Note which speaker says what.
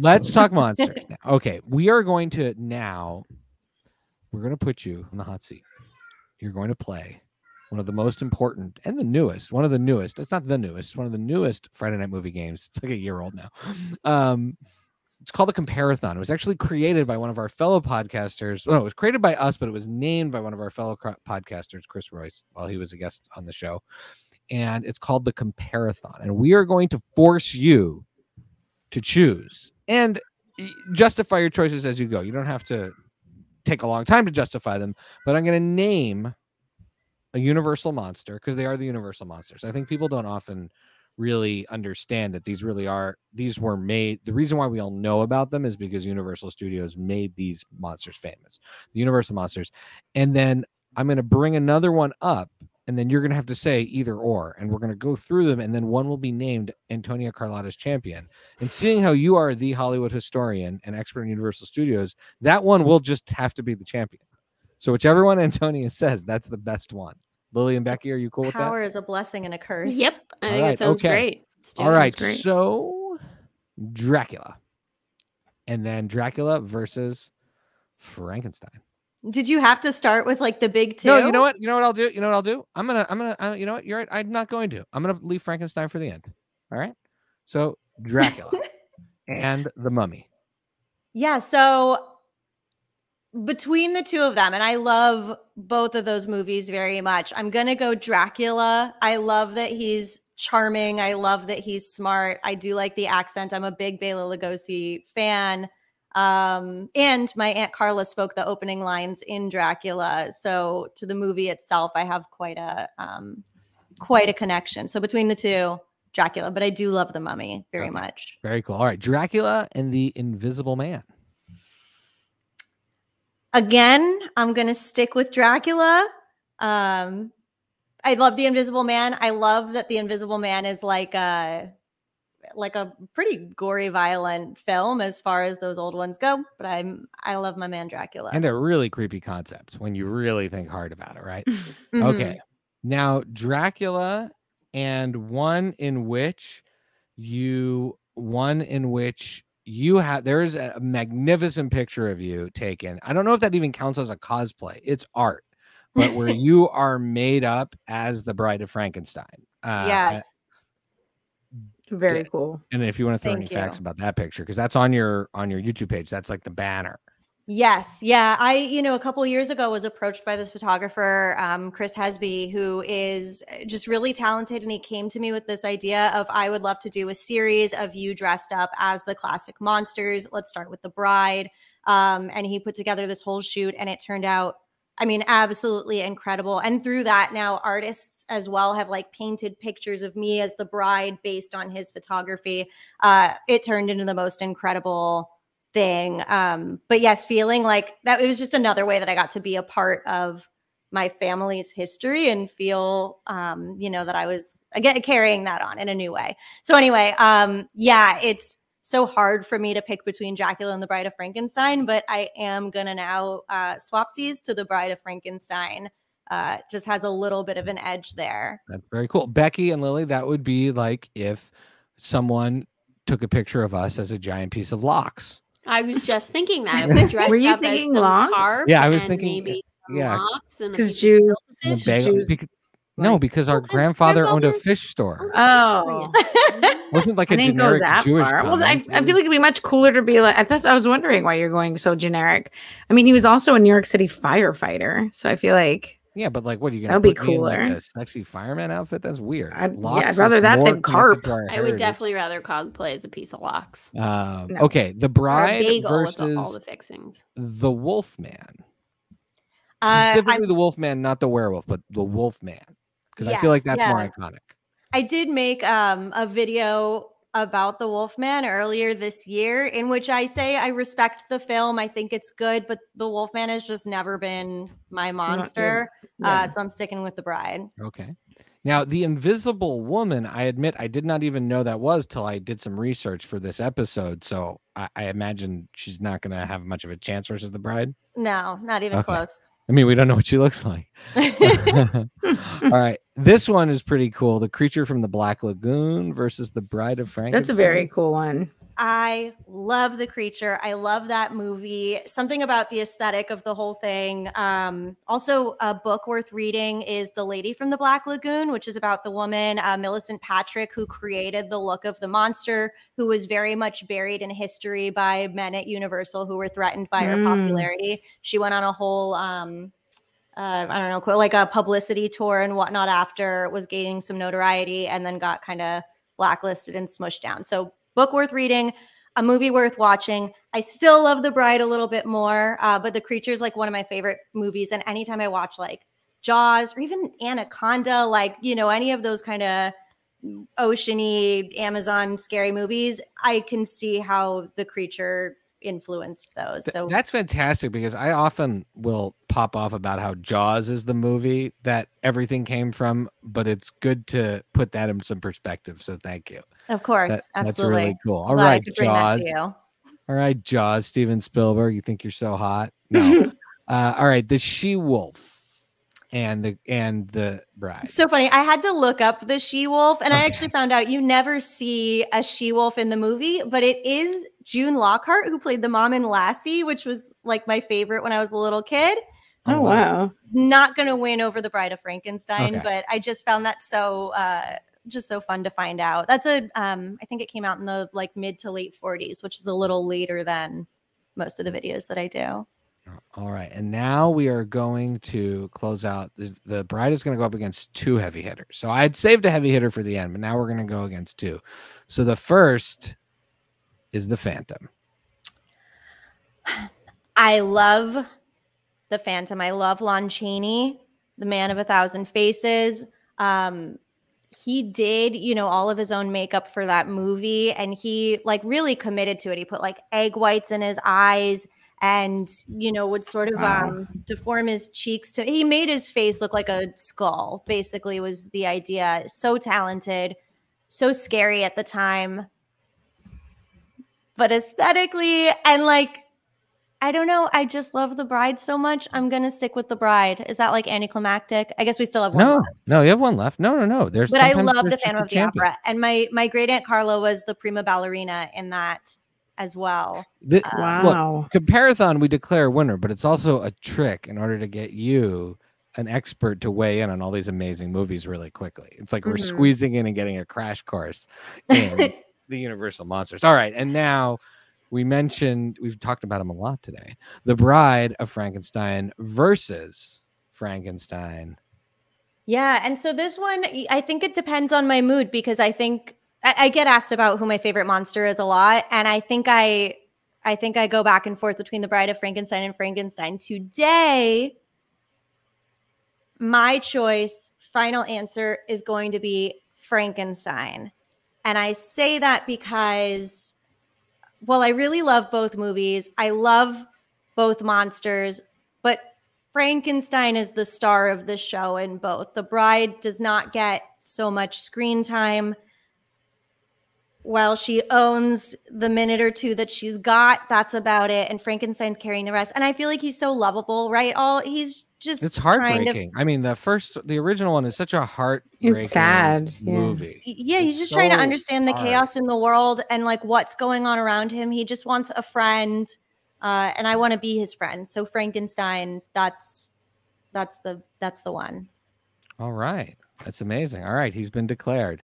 Speaker 1: Let's talk monsters now. Okay, we're going to put you in the hot seat. You're going to play one of the most important and the newest, one of the newest. It's not the newest. It's one of the newest Friday Night Movie games. It's like a year old now. It's called the Comparathon. It was actually created by one of our fellow podcasters. No, it was created by us, but it was named by one of our fellow podcasters, Chris Royce, while he was a guest on the show. And it's called the Comparathon. And we are going to force you to choose and justify your choices as you go. You don't have to take a long time to justify them, but I'm going to name a universal monster because they are the universal monsters. I think people don't often really understand that these were made. The reason why we all know about them is because Universal Studios made these monsters famous, the Universal monsters. And then I'm going to bring another one up, and then you're going to have to say either or, and we're going to go through them, and then one will be named Antonia Carlotta's champion. And seeing how you are the Hollywood historian and expert in Universal Studios, that one will just have to be the champion. So whichever one Antonia says, that's the best one. Lily and Becky, are you cool with that?
Speaker 2: Power is a blessing and a curse.
Speaker 3: Yep. I think it sounds great.
Speaker 1: All right. So Dracula. And then Dracula versus Frankenstein.
Speaker 2: Did you have to start with like the big two?
Speaker 1: No, you know what? You know what I'll do? You know what I'll do? I'm gonna you know what? You're right. I'm not going to. I'm gonna leave Frankenstein for the end. All right. So Dracula and the Mummy.
Speaker 2: Yeah. So between the two of them, and I love both of those movies very much, I'm going to go Dracula. I love that he's charming. I love that he's smart. I do like the accent. I'm a big Bela Lugosi fan. And my Aunt Carla spoke the opening lines in Dracula. So to the movie itself, I have quite a connection. So between the two, Dracula, but I do love the Mummy very much.
Speaker 1: Very cool. All right. Dracula and the Invisible Man.
Speaker 2: Again, I'm going to stick with Dracula. I love the Invisible Man. I love that the Invisible Man is like a pretty gory, violent film as far as those old ones go. But I love my man Dracula.
Speaker 1: And a really creepy concept when you really think hard about it, right? Okay. Now, Dracula and one in which you have, there's a magnificent picture of you taken. I don't know if that even counts as a cosplay. It's art, but where you are made up as the Bride of Frankenstein.
Speaker 2: Yes.
Speaker 4: Very cool.
Speaker 1: And if you want to throw any facts about that picture, because that's on your YouTube page, that's like the banner.
Speaker 2: Yes. Yeah. A couple of years ago was approached by this photographer, Chris Hesby, who is just really talented. And he came to me with this idea of, I would love to do a series of you dressed up as the classic monsters. Let's start with the Bride. And he put together this whole shoot, and it turned out, I mean, absolutely incredible. And through that, now artists as well have like painted pictures of me as the Bride based on his photography. It turned into the most incredible thing. But yes, feeling like that, it was just another way that I got to be a part of my family's history and feel, that I was again carrying that on in a new way. So anyway, it's so hard for me to pick between Dracula and the Bride of Frankenstein, but I am gonna now swapsies to the Bride of Frankenstein. Just has a little bit of an edge there.
Speaker 1: That's very cool. Becky and Lily, that would be like if someone took a picture of us as a giant piece of lox.
Speaker 3: I was just thinking that. If we dressed
Speaker 4: Were you
Speaker 3: up
Speaker 4: thinking
Speaker 3: as
Speaker 4: lox?
Speaker 3: carp,
Speaker 1: Yeah, I was thinking
Speaker 3: maybe
Speaker 1: lox
Speaker 3: and
Speaker 4: because Jews.
Speaker 1: No, because our grandfather owned a fish store.
Speaker 4: Oh,
Speaker 1: wasn't like a generic Jewish
Speaker 4: far. Well, I feel like
Speaker 1: comment.
Speaker 4: it'd be much cooler to be like. I was wondering why you're going so generic. I mean, he was also a New York City firefighter, so I feel like
Speaker 1: but like, what are you gonna?
Speaker 4: That'd be
Speaker 1: put me in,
Speaker 4: cooler.
Speaker 1: like, a sexy fireman outfit? That's weird.
Speaker 4: I'd rather that than carp.
Speaker 3: I would definitely rather cosplay as a piece of lox.
Speaker 4: No.
Speaker 1: Okay, the Bride versus
Speaker 3: all the fixings.
Speaker 1: the Wolfman. Specifically, the Wolfman, not the werewolf, but the Wolfman. Because I feel like that's more iconic.
Speaker 2: I did make a video about the Wolfman earlier this year, in which I say I respect the film. I think it's good, but the Wolfman has just never been my monster. So I'm sticking with the Bride.
Speaker 1: Okay. Now, the Invisible Woman, I admit I did not even know that was till I did some research for this episode. So I imagine she's not going to have much of a chance versus the Bride.
Speaker 2: No, not even close.
Speaker 1: I mean, we don't know what she looks like. All right. This one is pretty cool. The Creature from the Black Lagoon versus the Bride of Frankenstein.
Speaker 4: That's a very cool one.
Speaker 2: I love The Creature. I love that movie. Something about the aesthetic of the whole thing. Also, a book worth reading is The Lady from the Black Lagoon, which is about the woman, Millicent Patrick, who created the look of the monster, who was very much buried in history by men at Universal who were threatened by her popularity. She went on a whole, I don't know, like a publicity tour and whatnot after, was gaining some notoriety, and then got kind of blacklisted and smushed down. So book worth reading, a movie worth watching. I still love The Bride a little bit more, but The Creature is like one of my favorite movies. And anytime I watch like Jaws or even Anaconda, like, you know, any of those kind of oceany Amazon scary movies, I can see how The Creature influenced those. So
Speaker 1: that's fantastic, because I often will pop off about how Jaws is the movie that everything came from, but it's good to put that in some perspective. So thank you.
Speaker 2: Of course, absolutely.
Speaker 1: That's really cool. All
Speaker 2: Glad
Speaker 1: right,
Speaker 2: I could bring that
Speaker 1: Jaws.
Speaker 2: to you.
Speaker 1: All right, Jaws. Steven Spielberg. You think you're so hot? No. All right, the She-Wolf and the Bride.
Speaker 2: So funny. I had to look up the Shewolf, and I actually found out you never see a Shewolf in the movie, but it is June Lockhart who played the mom in Lassie, which was like my favorite when I was a little kid.
Speaker 4: Oh, wow.
Speaker 2: Not going to win over the Bride of Frankenstein, but I just found that so just so fun to find out. That's I think it came out in the like mid to late 40s, which is a little later than most of the videos that I do.
Speaker 1: All right, and now we are going to close out. The Bride is going to go up against two heavy hitters. So I had saved a heavy hitter for the end, but now we're going to go against two. So the first is the Phantom.
Speaker 2: I love the Phantom. I love Lon Chaney, the man of 1,000 faces. He did, you know, all of his own makeup for that movie, and he like really committed to it. He put like egg whites in his eyes, and, you know, would sort of deform his cheeks to, he made his face look like a skull, basically, was the idea. So talented, so scary at the time, but aesthetically, and like, I don't know, I just love The Bride so much. I'm going to stick with The Bride. Is that like anticlimactic? I guess we still have one left.
Speaker 1: No, you have one left. No.
Speaker 2: But I love the Phantom of the Opera. And my great aunt Carla was the prima ballerina in that as well.
Speaker 1: Wow. Look, Comparathon, we declare a winner, but it's also a trick in order to get you, an expert, to weigh in on all these amazing movies really quickly. It's like we're squeezing in and getting a crash course in the Universal monsters. All right, and now we've talked about them a lot today. The Bride of Frankenstein versus Frankenstein.
Speaker 2: Yeah, and so this one, I think it depends on my mood, because I think I get asked about who my favorite monster is a lot, and I think I go back and forth between The Bride of Frankenstein and Frankenstein. Today, my choice, final answer, is going to be Frankenstein. And I say that because, well, I really love both movies. I love both monsters, but Frankenstein is the star of the show in both. The Bride does not get so much screen time. While she owns the minute or two that she's got, that's about it. And Frankenstein's carrying the rest. And I feel like he's so lovable, right? He's just,
Speaker 1: it's heartbreaking. I mean, the original one is such a heartbreaking,
Speaker 4: it's sad
Speaker 2: movie. Yeah, he's just trying to understand the chaos in the world and like what's going on around him. He just wants a friend, and I want to be his friend. So Frankenstein, that's the one.
Speaker 1: All right, that's amazing. All right, he's been declared.